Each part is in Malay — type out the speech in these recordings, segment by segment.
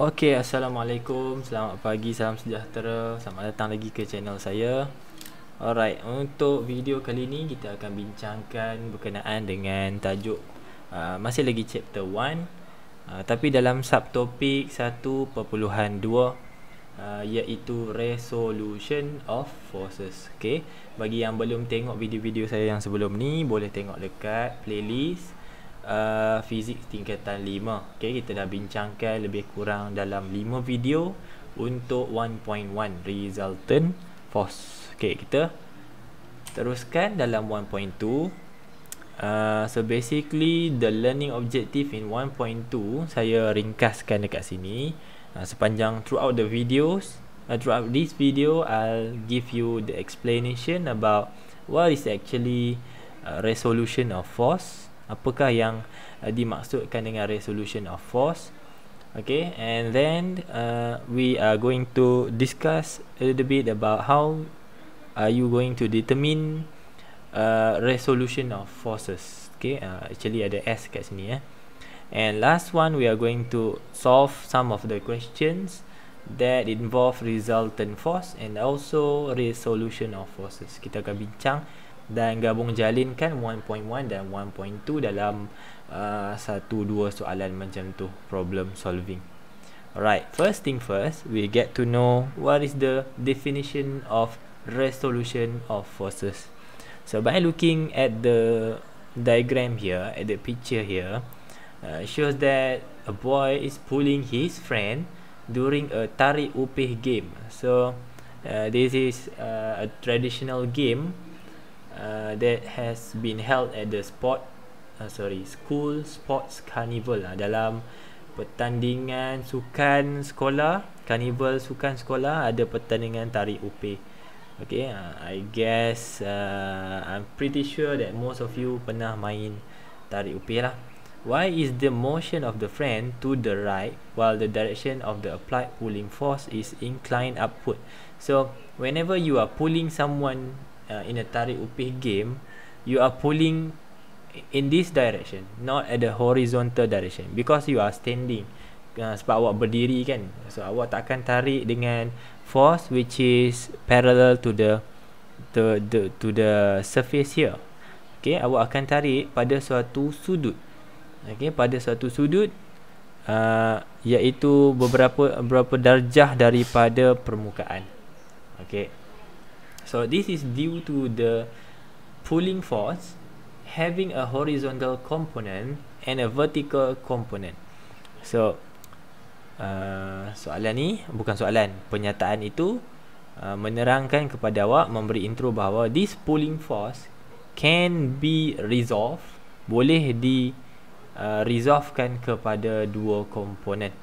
Okey, Assalamualaikum, selamat pagi, salam sejahtera. Selamat datang lagi ke channel saya. Alright, untuk video kali ni kita akan bincangkan berkenaan dengan tajuk masih lagi chapter 1, tapi dalam subtopik 1.2, iaitu resolution of forces. Okey, bagi yang belum tengok video-video saya yang sebelum ni, boleh tengok dekat playlist fizik tingkatan 5. Okey, kita dah bincangkan lebih kurang dalam 5 video untuk 1.1 resultant force. Okey, kita teruskan dalam 1.2. So basically the learning objective in 1.2 saya ringkaskan dekat sini. Sepanjang throughout the videos, throughout this video I'll give you the explanation about what is actually resolution of force. Apakah yang dimaksudkan dengan resolution of force. Okay, and then we are going to discuss a little bit about how are you going to determine resolution of forces. Okay, actually ada S kat sini And last one, we are going to solve some of the questions that involve resultant force and also resolution of forces. Kita akan bincang dan gabung jalinkan 1.1 dan 1.2 dalam 1-2 soalan macam tu, problem solving. Alright, first thing first, we get to know what is the definition of resolution of forces. So by looking at the diagram here, at the picture here, shows that a boy is pulling his friend during a tarik upih game. So this is a traditional game that has been held at the school sports carnival, dalam pertandingan sukan sekolah, carnival sukan sekolah, ada pertandingan tarik upih. Okay, I guess I'm pretty sure that most of you pernah main tarik upih lah. Why is the motion of the friend to the right while the direction of the applied pulling force is inclined upward? So whenever you are pulling someone in a tarik upih game, you are pulling in this direction, not at the horizontal direction, because you are standing. Sebab awak berdiri kan, so awak takkan tarik dengan force which is parallel to the surface here. Okay, awak akan tarik pada suatu sudut. Okay, pada suatu sudut iaitu beberapa darjah daripada permukaan. Okay, so this is due to the pulling force having a horizontal component and a vertical component. So soalan ni bukan soalan, pernyataan itu menerangkan kepada awak, memberi intro bahawa this pulling force can be resolved, boleh resolvekan kepada dua komponen.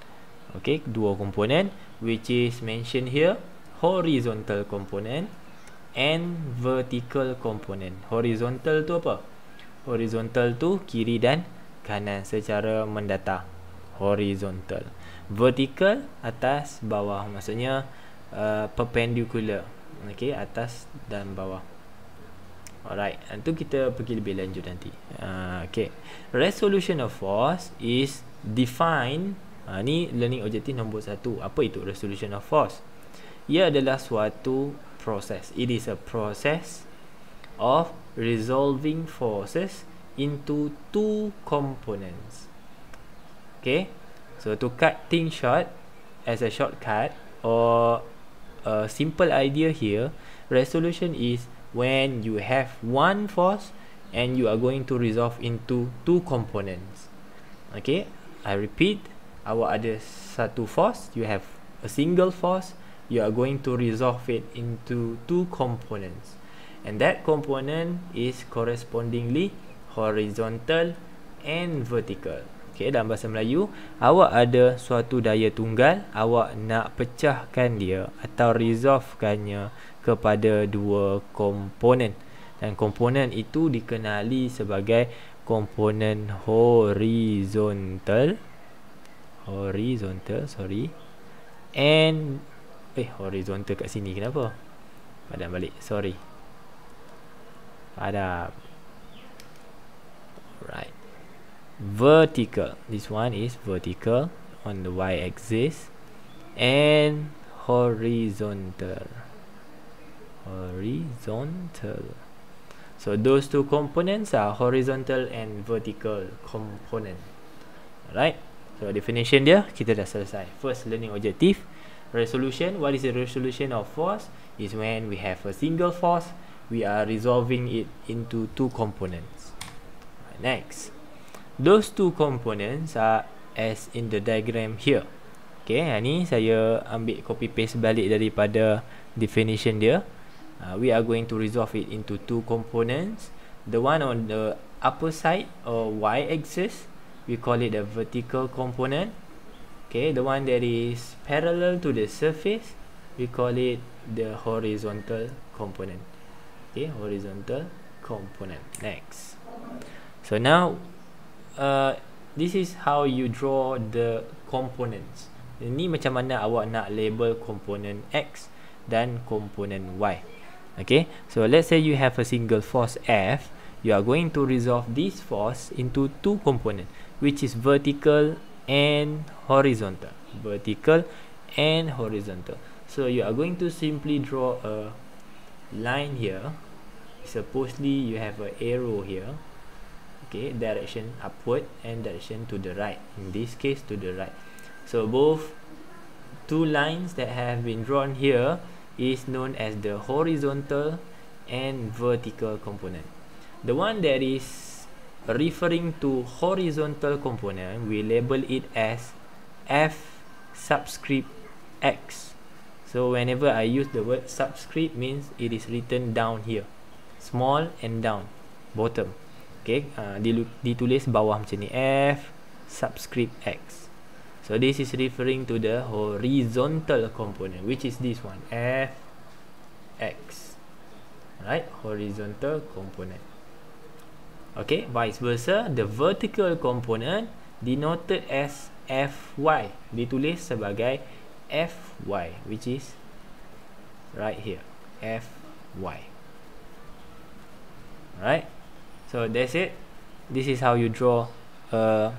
Okay, dua komponen which is mentioned here, horizontal component and vertical component. Horizontal tu apa? Horizontal tu kiri dan kanan secara mendatar, horizontal. Vertical atas bawah, maksudnya perpendicular. Okay, atas dan bawah. Alright, itu kita pergi lebih lanjut nanti. Okay, resolution of force is defined. Ni learning objective nombor 1. Apa itu resolution of force? Ia adalah suatu proses. It is a process of resolving forces into two components. Okay, so to cut things short, as a shortcut or a simple idea here, resolution is when you have one force and you are going to resolve into two components. Okay, I repeat, awak ada satu force, you have a single force, you are going to resolve it into two components, and that component is correspondingly horizontal and vertical. Okay, dalam bahasa Melayu, awak ada suatu daya tunggal, awak nak pecahkan dia atau resolvekannya kepada dua komponen, dan komponen itu dikenali sebagai komponen horizontal and horizontal kat sini kenapa? Padam balik, sorry. Padam. Right. Vertical. This one is vertical. on the y-axis and horizontal. So those two components are horizontal and vertical component. Alright, so definition dia kita dah selesai. First learning objective, resolution. What is the resolution of force? Is when we have a single force, we are resolving it into two components. Next, those two components are as in the diagram here. Okay, ni saya ambil copy paste balik daripada definition dia. We are going to resolve it into two components. The one on the upper side or y-axis, we call it the vertical component. Okay, the one that is parallel to the surface, we call it the horizontal component. Okay, horizontal component. Next, so now this is how you draw the components. Ini macam mana awak nak label komponen X dan komponen Y. Okay, so let's say you have a single force F. You are going to resolve this force into two components, which is vertical and horizontal. Vertical and horizontal. So you are going to simply draw a line here. Supposedly you have an arrow here. Okay, direction upward and direction to the right. In this case, to the right. So both two lines that have been drawn here is known as the horizontal and vertical component. The one that is referring to horizontal component, we label it as F subscript X. So whenever I use the word subscript, means it is written down here, small and down, bottom. Okay, ditulis bawah macam ni, F subscript X. So this is referring to the horizontal component, which is this one, Fx. Right, horizontal component. Okay, vice versa, the vertical component denoted as Fy, ditulis sebagai Fy, which is right here, Fy. Right, so that's it. This is how you draw a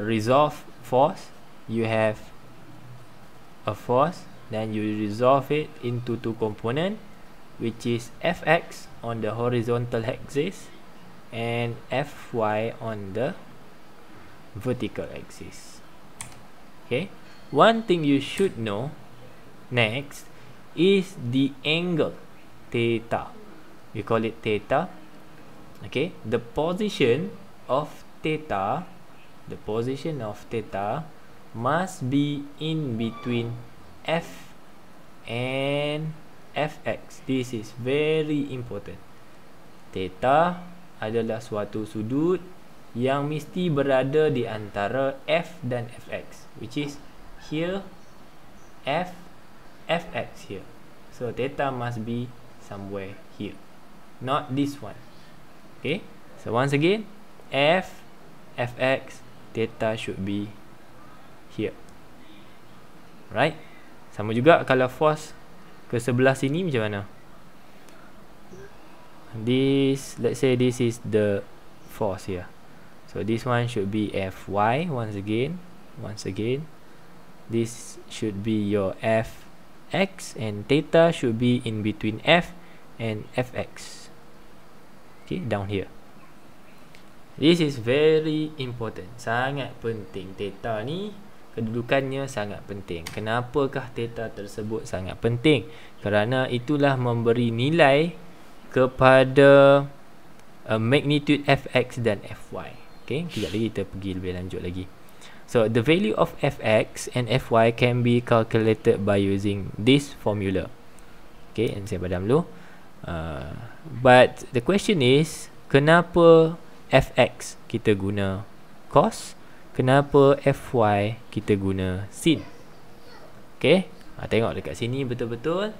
resolve force. You have a force, then you resolve it into two components, which is Fx on the horizontal axis and Fy on the vertical axis. Okay, one thing you should know next is the angle theta. We call it theta. Okay, the position of theta must be in between F and Fx. This is very important. Theta adalah suatu sudut yang mesti berada di antara F dan Fx, which is here, Fx here. So theta must be somewhere here, not this one. Okay, so once again, Fx, theta should be here. Right? Sama juga kalau force ke sebelah sini macam mana? This, let's say this is the force here. So this one should be Fy once again. This should be your Fx, and theta should be in between F and Fx. Okay, down here. This is very important, sangat penting. Theta ni kedudukannya sangat penting. Kenapakah theta tersebut sangat penting? Kerana itulah memberi nilai kepada magnitude Fx dan Fy. Okay, kejap lagi kita pergi lebih lanjut lagi. So the value of Fx and Fy can be calculated by using this formula. Okay, and saya padam dulu. But the question is, kenapa Fx kita guna cos, kenapa Fy kita guna sin? Okay, tengok dekat sini betul-betul.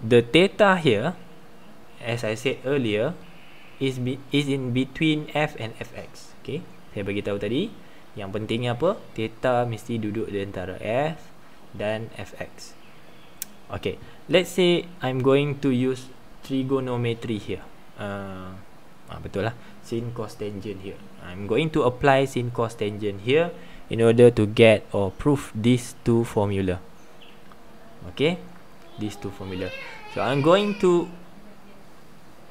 The theta here, as I said earlier, is in between F and Fx. Okay, saya bagi tahu tadi, yang pentingnya apa? Theta mesti duduk di antara F dan Fx. Okay, let's say I'm going to use trigonometry here. Betul lah, sin cos tangent here. I'm going to apply sin cos tangent here in order to get or prove these two formula. Okay, these two formula. So I'm going to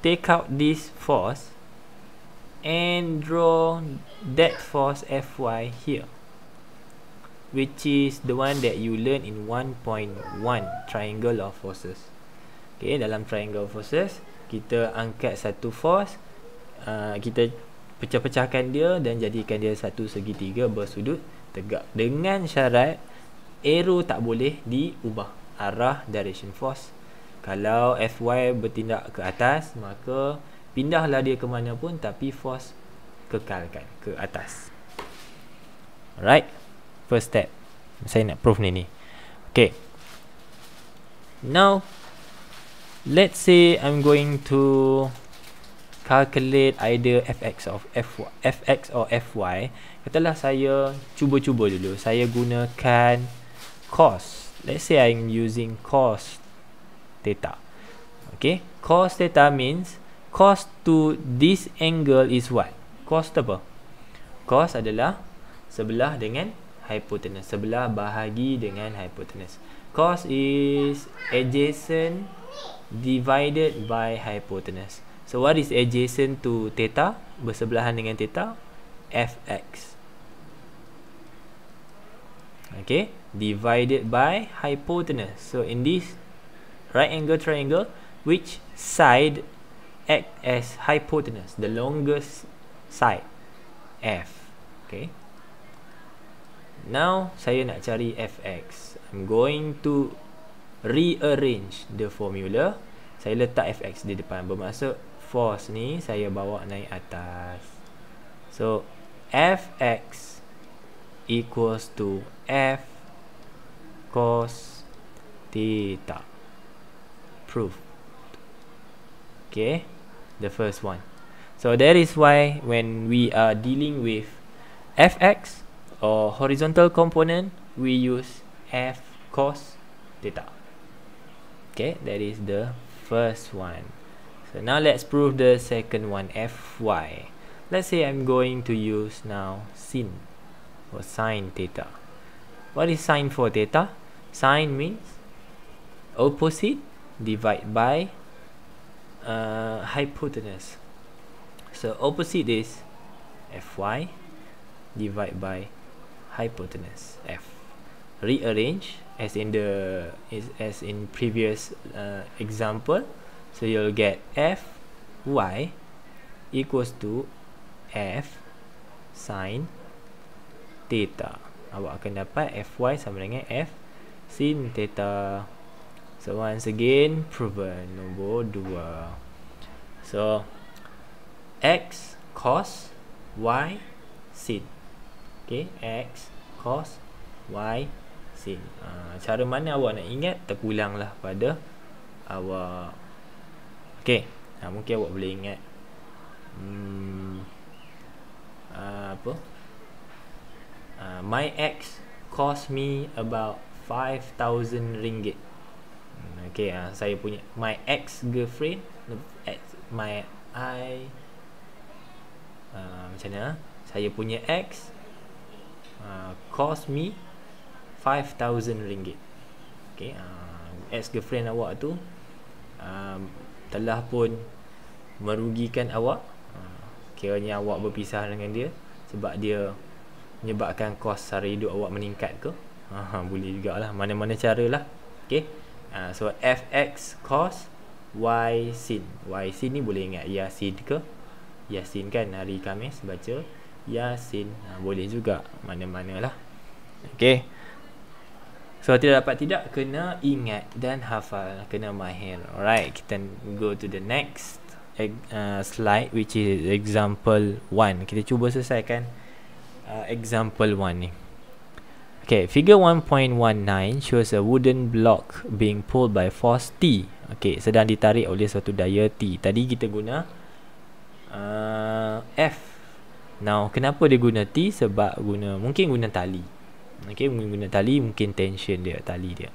take out this force and draw that force Fy here, which is the one that you learn in 1.1 triangle of forces. Okay, dalam triangle of forces kita angkat satu force, kita pecah-pecahkan dia dan jadikan dia satu segitiga bersudut tegak, dengan syarat arrow tak boleh diubah arah direction force. Kalau Fy bertindak ke atas, maka pindahlah dia ke mana pun, tapi force kekalkan ke atas. Alright, first step saya nak prove ni. Okay, now let's say I'm going to calculate either fx or fy. Katalah saya cuba-cuba dulu, saya gunakan cos. Let's say I'm using cos theta. Okay, cos theta means cos to this angle is what? Cos apa? Cos adalah sebelah dengan hypotenuse, sebelah bahagi dengan hypotenuse. Cos is adjacent divided by hypotenuse. So what is adjacent to theta? Bersebelahan dengan theta? Fx. Okay, divided by hypotenuse. So in this right angle triangle, which side act as hypotenuse? The longest side, F. Okay, now saya nak cari Fx. I'm going to rearrange the formula. Saya letak Fx di depan, bermaksud force ni saya bawa naik atas. So Fx equals to F cos theta. Proof. Okay, the first one. So that is why when we are dealing with Fx or horizontal component, we use F cos theta. Okay, that is the first one. So now let's prove the second one, Fy. Let's say I'm going to use now sin or sin theta. What is sin for theta? Sin means opposite divide by hypotenuse. So opposite is Fy divide by hypotenuse F. Rearrange as in previous example. So you'll get Fy equals to F sin theta. Awak akan dapat Fy sama dengan F sin theta. So once again, proven. Nombor 2. So X cos Y sin. Okay, X cos Y sin. Cara mana awak nak ingat, terpulanglah pada awak. Okay, mungkin awak boleh ingat my ex cost me about 5,000 ringgit. Okay, saya punya my ex girlfriend, macam mana? Saya punya ex cost me 5,000 ringgit. Okay, ex girlfriend awak tu telah pun merugikan awak. Kiranya awak berpisah dengan dia sebab dia menyebabkan kos sara hidup awak meningkat ke? Boleh jugalah, mana-mana cara lah. Okay, so Fx cos Y sin. Y sin ni boleh ingat Yasin ke? Yasin kan, hari Khamis baca Yasin. Boleh juga, mana-mana lah. Okay, so tidak dapat tidak, kena ingat dan hafal, kena mahir. Alright, kita go to the next slide, which is example 1. Kita cuba selesaikan example 1 ni. Okay, figure 1.19 shows a wooden block being pulled by force T. Okay, sedang ditarik oleh suatu daya T. Tadi kita guna F. Now, kenapa dia guna T? Sebab mungkin guna tali. Okay, mungkin guna tali, mungkin tension dia, tali dia.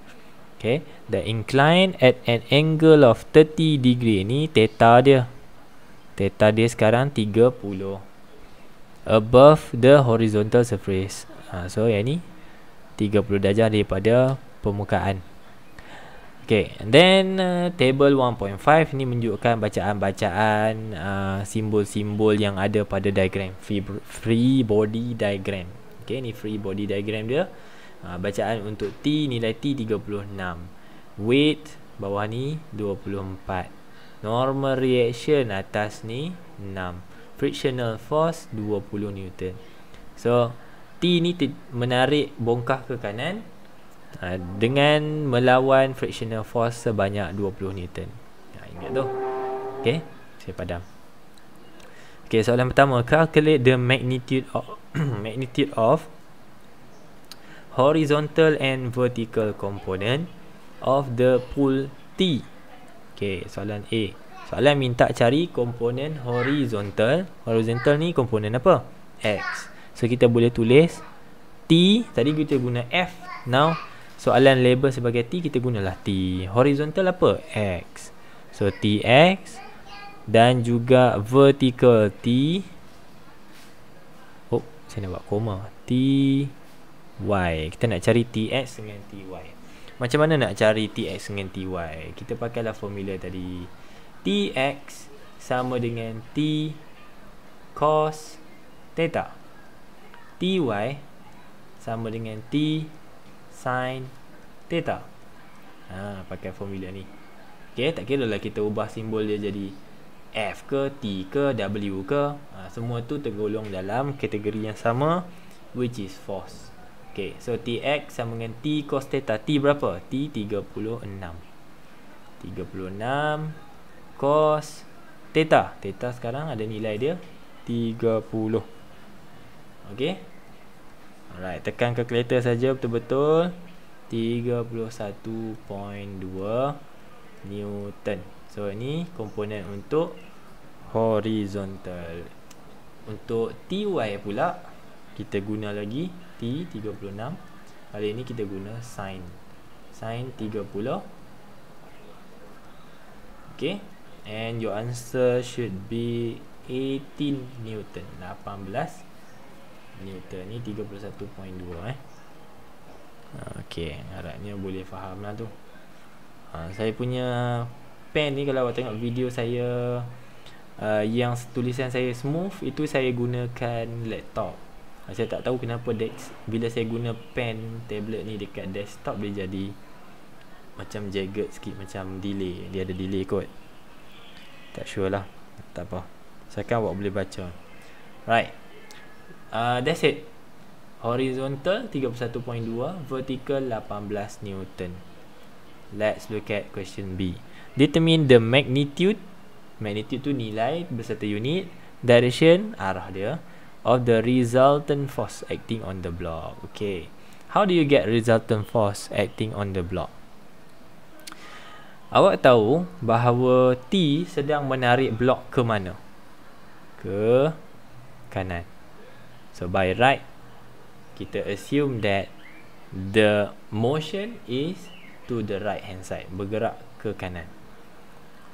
Okay, the incline at an angle of 30 degree. Ni theta dia. Theta dia sekarang 30 above the horizontal surface. So yang ni 30 darjah daripada permukaan. Okay, and then table 1.5 ni menunjukkan bacaan-bacaan simbol-simbol yang ada pada diagram free body diagram. Okay, ni free body diagram dia. Bacaan untuk T, nilai T 36, weight bawah ni 24, normal reaction atas ni 6, frictional force 20 Newton. So T ni menarik bongkah ke kanan dengan melawan frictional force sebanyak 20 Newton. Ingat tu. Okay, saya padam. Okay, soalan pertama, calculate the magnitude of horizontal and vertical component of the pool T. Okay, soalan A. Soalan minta cari komponen horizontal. Horizontal ni komponen apa? X. So kita boleh tulis T, tadi kita guna F. Now soalan label sebagai T, kita gunalah T. Horizontal apa? X. So TX. Dan juga vertical T. Oh, saya nak buat koma. TY. Kita nak cari TX dengan TY. Macam mana nak cari TX dengan TY? Kita pakailah formula tadi. TX sama dengan T cos theta. TY sama dengan T sin theta. Pakai formula ni. Okay, tak kira lah kita ubah simbol dia jadi F ke, T ke, W ke. Semua tu tergolong dalam kategori yang sama, which is force. Okay, so TX sama dengan T cos theta. T berapa? T 36. 36 cos theta. Theta sekarang ada nilai dia 30. Okay. Alright, tekan calculator saja betul-betul. 31.2 Newton. So ini komponen untuk horizontal. Untuk TY pula kita guna lagi T 36. Kali ini kita guna sin 30. Okay, and your answer should be 18 Newton. 18 Newton ni 31.2 Okay, harapnya boleh faham lah tu. Saya punya pen ni, kalau awak tengok video saya yang tulisan saya smooth, itu saya gunakan laptop. Saya tak tahu kenapa bila saya guna pen tablet ni dekat desktop, dia jadi macam jagged sikit, macam delay. Dia ada delay kot. Tak sure lah. Tak apa, sekarang awak boleh baca. Right, that's it. Horizontal 31.2, vertical 18 Newton. Let's look at question B. Determine the magnitude. Magnitude tu nilai beserta unit, direction arah dia, of the resultant force acting on the block. Okay, how do you get resultant force acting on the block? Awak tahu bahawa T sedang menarik blok ke mana? Ke kanan. So by right, kita assume that the motion is to the right hand side, bergerak ke kanan.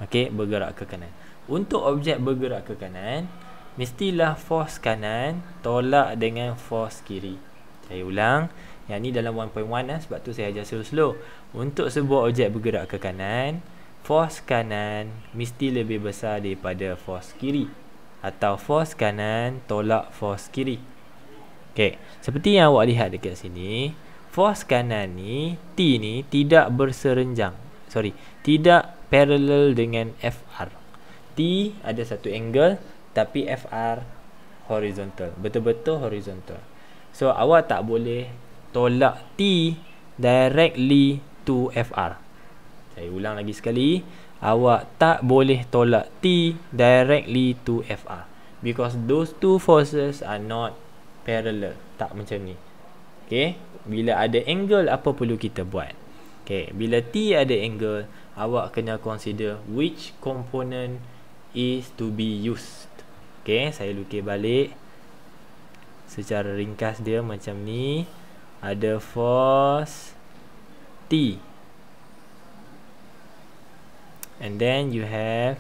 Okay, bergerak ke kanan. Untuk objek bergerak ke kanan, mestilah force kanan tolak dengan force kiri. Saya ulang, yang ni dalam 1.1 sebab tu saya ajar slow-slow. Untuk sebuah objek bergerak ke kanan, force kanan mesti lebih besar daripada force kiri, atau force kanan tolak force kiri. Okay, seperti yang awak lihat dekat sini, force kanan ni, T ni tidak berserenjang. Tidak parallel dengan FR. T ada satu angle, tapi FR horizontal, betul-betul horizontal. So awak tak boleh tolak T directly to FR. Saya ulang lagi sekali, awak tak boleh tolak T directly to FR, because those two forces are not parallel. Tak macam ni. Okay, bila ada angle, apa perlu kita buat? Okay, bila T ada angle, awak kena consider which component is to be used. Okay, saya lukis balik secara ringkas dia macam ni. Ada force T, and then you have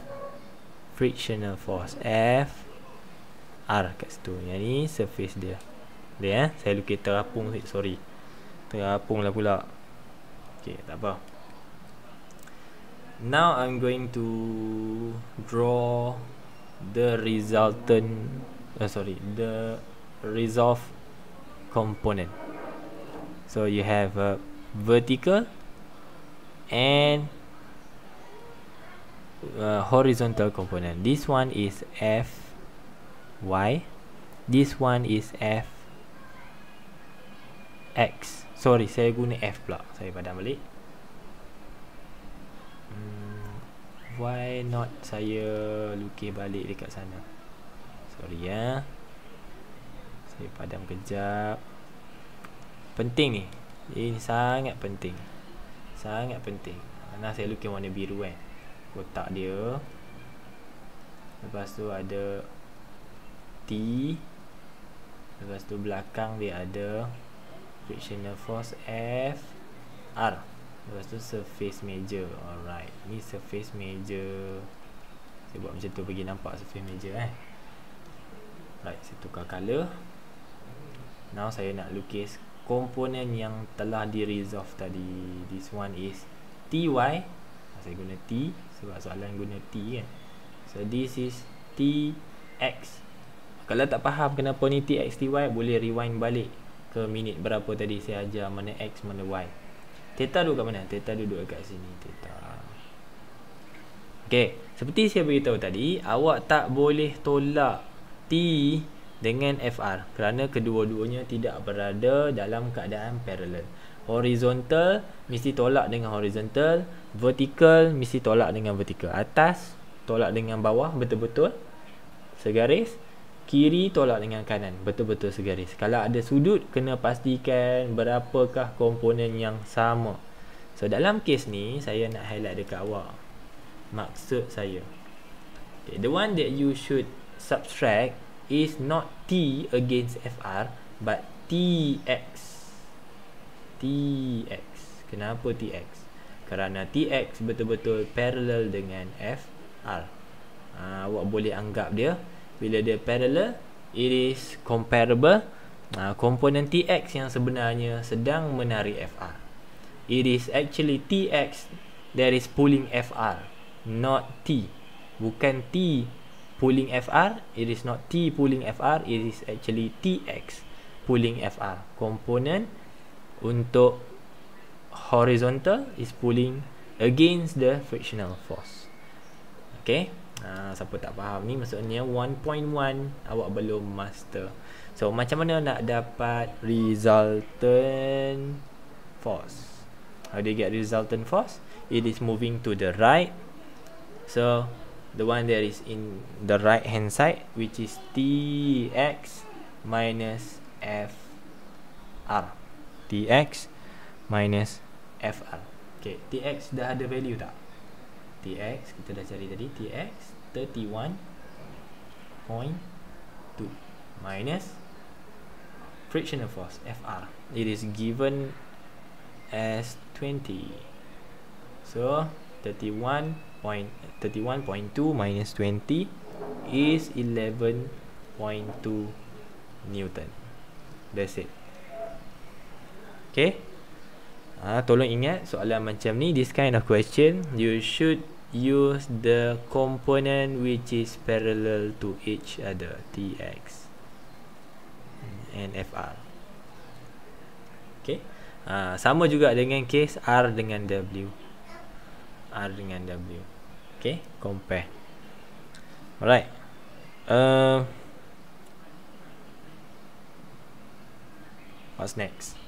frictional force F R kat situ. Yang ni surface dia. Dia saya lukis terapung, sorry. Terapung lah pula. Okay, tak apa. Now I'm going to draw the resultant the resolve component. So you have a vertical and horizontal component. This one is F Y, this one is F X. Sorry, saya guna F pula. Saya padam balik. Why not saya lukis balik dekat sana? Sorry ya. Saya padam kejap. Penting ni. Ini sangat penting. Sangat penting. Mana saya lukis warna biru kan. Kotak dia. Lepas tu ada T. Lepas tu belakang dia ada frictional force F R. Lepas tu surface major. Alright, ni surface major. Saya buat macam tu bagi nampak surface major Right, saya tukar color. Now saya nak lukis komponen yang telah di resolve tadi. This one is TY. Saya guna T sebab soalan guna T kan. So this is TX. Kalau tak faham kenapa ni TX TY, boleh rewind balik ke minit berapa tadi saya ajar mana X mana Y. Theta duduk kat mana? Theta duduk kat sini. Theta. Okay, seperti saya beritahu tadi, awak tak boleh tolak T dengan FR kerana kedua-duanya tidak berada dalam keadaan parallel. Horizontal mesti tolak dengan horizontal, vertical mesti tolak dengan vertical. Atas tolak dengan bawah betul-betul segaris, kiri tolak dengan kanan betul-betul segaris. Kalau ada sudut, kena pastikan berapakah komponen yang sama. So dalam kes ni saya nak highlight dekat awak. Maksud saya, okay, the one that you should subtract is not T against FR but TX. TX. Kenapa TX? Kerana TX betul-betul parallel dengan FR. Awak boleh anggap dia, bila dia parallel, it is comparable. Komponen TX yang sebenarnya sedang menarik FR. It is actually TX that is pulling FR, not T. Bukan T pulling FR. It is not T pulling FR. It is actually TX pulling FR. Komponen untuk horizontal is pulling against the frictional force. Okay. Siapa tak faham ni, maksudnya 1.1 awak belum master. So macam mana nak dapat resultant force? How do you get resultant force? It is moving to the right. So the one that is in the right hand side, which is TX minus FR. TX minus FR. Okay, TX dah ada value tak? TX kita dah cari tadi. TX 31.2 minus frictional force FR. It is given as 20. So 31.2 minus 20 is 11.2 Newton. That's it. Okay. Tolong ingat soalan macam ni, this kind of question, you should use the component which is parallel to each other, TX and FR. Okay. Sama juga dengan case R dengan W. R dengan W. Okay, compare. Alright. What's next?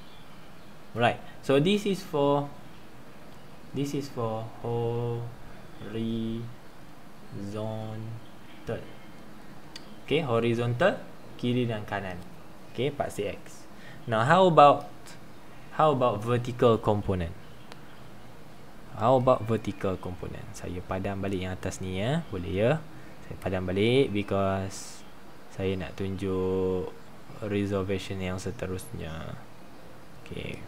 Right. So this is for horizontal. Okay, horizontal, kiri dan kanan. Okay, part CX. Now how about vertical component? How about vertical component? Saya padam balik yang atas ni ya, boleh ya? Saya padam balik because saya nak tunjuk resolvation yang seterusnya. Okay.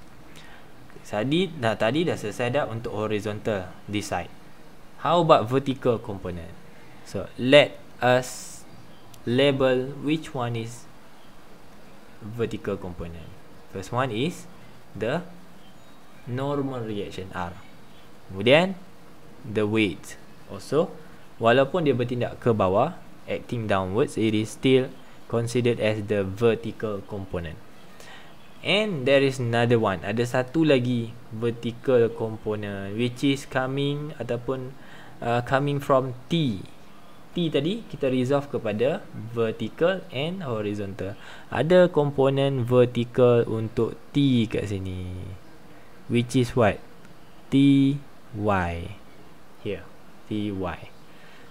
Tadi dah selesai dah untuk horizontal this side. How about vertical component? So let us label which one is vertical component. First one is the normal reaction R. Kemudian the weight. Also, walaupun dia bertindak ke bawah, acting downwards, it is still considered as the vertical component. And there is another one. Ada satu lagi vertical component which is coming ataupun coming from T. T tadi kita resolve kepada vertical and horizontal. Ada komponen vertical untuk T kat sini, which is what? Ty. Here, Ty.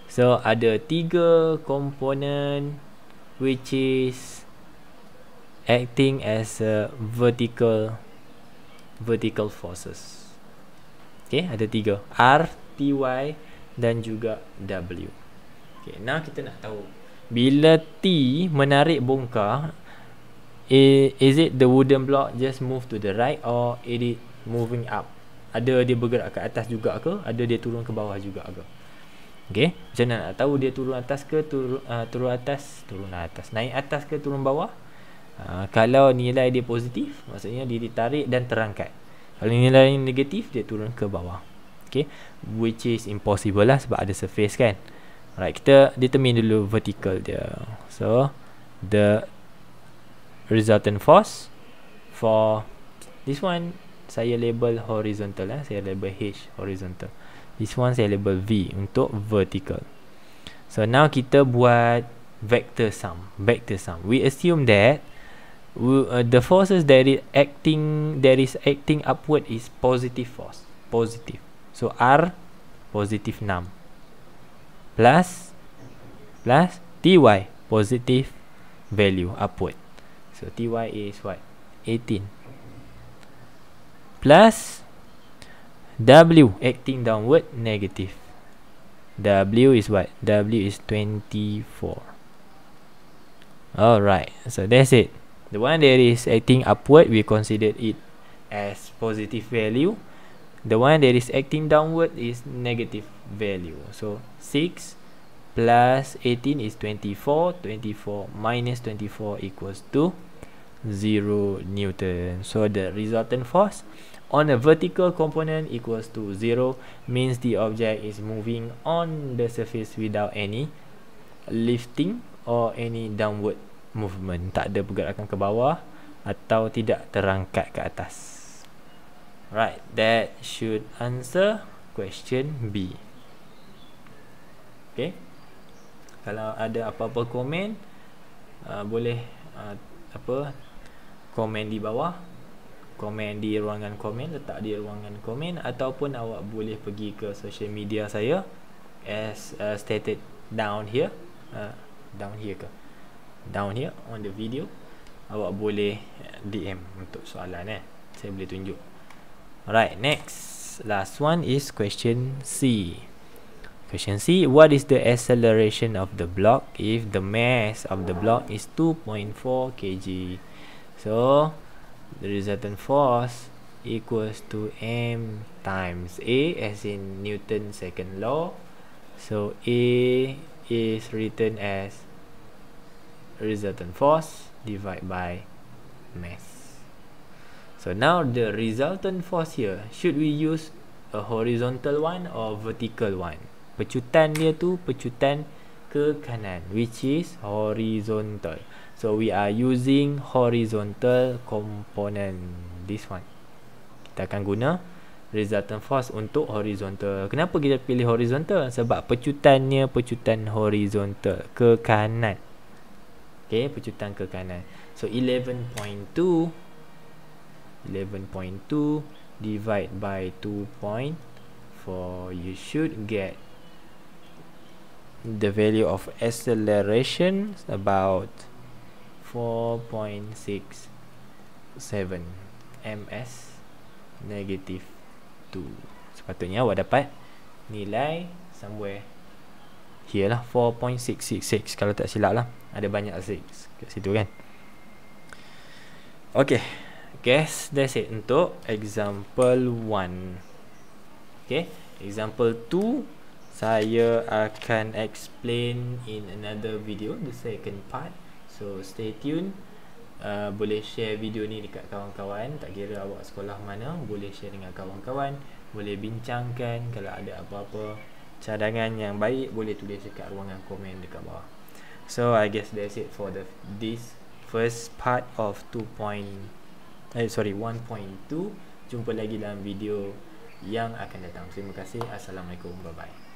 So ada 3 komponen which is acting as a vertical forces. Okay, ada 3, R, Ty dan juga W. Okay, now kita nak tahu bila T menarik bongkar, is it the wooden block just move to the right or is it moving up? Ada dia bergerak ke atas juga ke? Ada dia turun ke bawah juga ke? Okay, macam mana nak tahu dia turun atas ke turun atas, naik atas ke turun bawah? Kalau nilai dia positif, maksudnya dia ditarik dan terangkat. Kalau nilai negatif, dia turun ke bawah. Okay, which is impossible lah sebab ada surface kan. Alright, kita determine dulu vertical dia. So the resultant force for this one saya label horizontal lah. Saya label H horizontal. This one saya label V untuk vertical. So now kita buat vector sum. We assume that the forces that is acting upward is positive force. Positive. So R positive 6 plus Ty positive value upward. So Ty is what? 18 plus W acting downward negative. W is what? W is 24. Alright, so that's it. The one that is acting upward, we consider it as positive value. The one that is acting downward is negative value. So 6 plus 18 is 24. 24 minus 24 equals to 0 Newton. So the resultant force on a vertical component equals to 0, means the object is moving on the surface without any lifting or any downward movement. Tak ada pergerakan ke bawah atau tidak terangkat ke atas. Right, that should answer question B. Okay, kalau ada apa-apa komen, boleh komen di bawah, komen di ruangan komen, letak di ruangan komen, ataupun awak boleh pergi ke social media saya as stated down here. Down here on the video. Awak boleh DM untuk soalan saya boleh tunjuk. Alright, next, last one is question C. Question C, what is the acceleration of the block if the mass of the block is 2.4 kg? So the resultant force equals to m times A, as in Newton's second law. So A is written as resultant force divided by mass. So now the resultant force here, should we use a horizontal one or vertical one? Pecutan dia tu pecutan ke kanan, which is horizontal. So we are using horizontal component, this one. Kita akan guna resultant force untuk horizontal. Kenapa kita pilih horizontal? Sebab pecutannya pecutan horizontal ke kanan. Okay, pecutan ke kanan. So 11.2 divide by 2.4, you should get the value of acceleration about 4.67 ms negative 2. Sepatutnya awak dapat nilai somewhere here lah, 4.666 kalau tak silap lah. Ada banyak 6 kat situ kan. Okay, guess that's it untuk example 1. Okay, example 2 saya akan explain in another video, the second part. So stay tuned. Boleh share video ni dekat kawan-kawan, tak kira awak sekolah mana, boleh share dengan kawan-kawan, boleh bincangkan. Kalau ada apa-apa cadangan yang baik, boleh tulis dekat ruangan komen dekat bawah. So I guess that's it for this first part of 1.2. Jumpa lagi dalam video yang akan datang. Terima kasih. Assalamualaikum. Bye bye.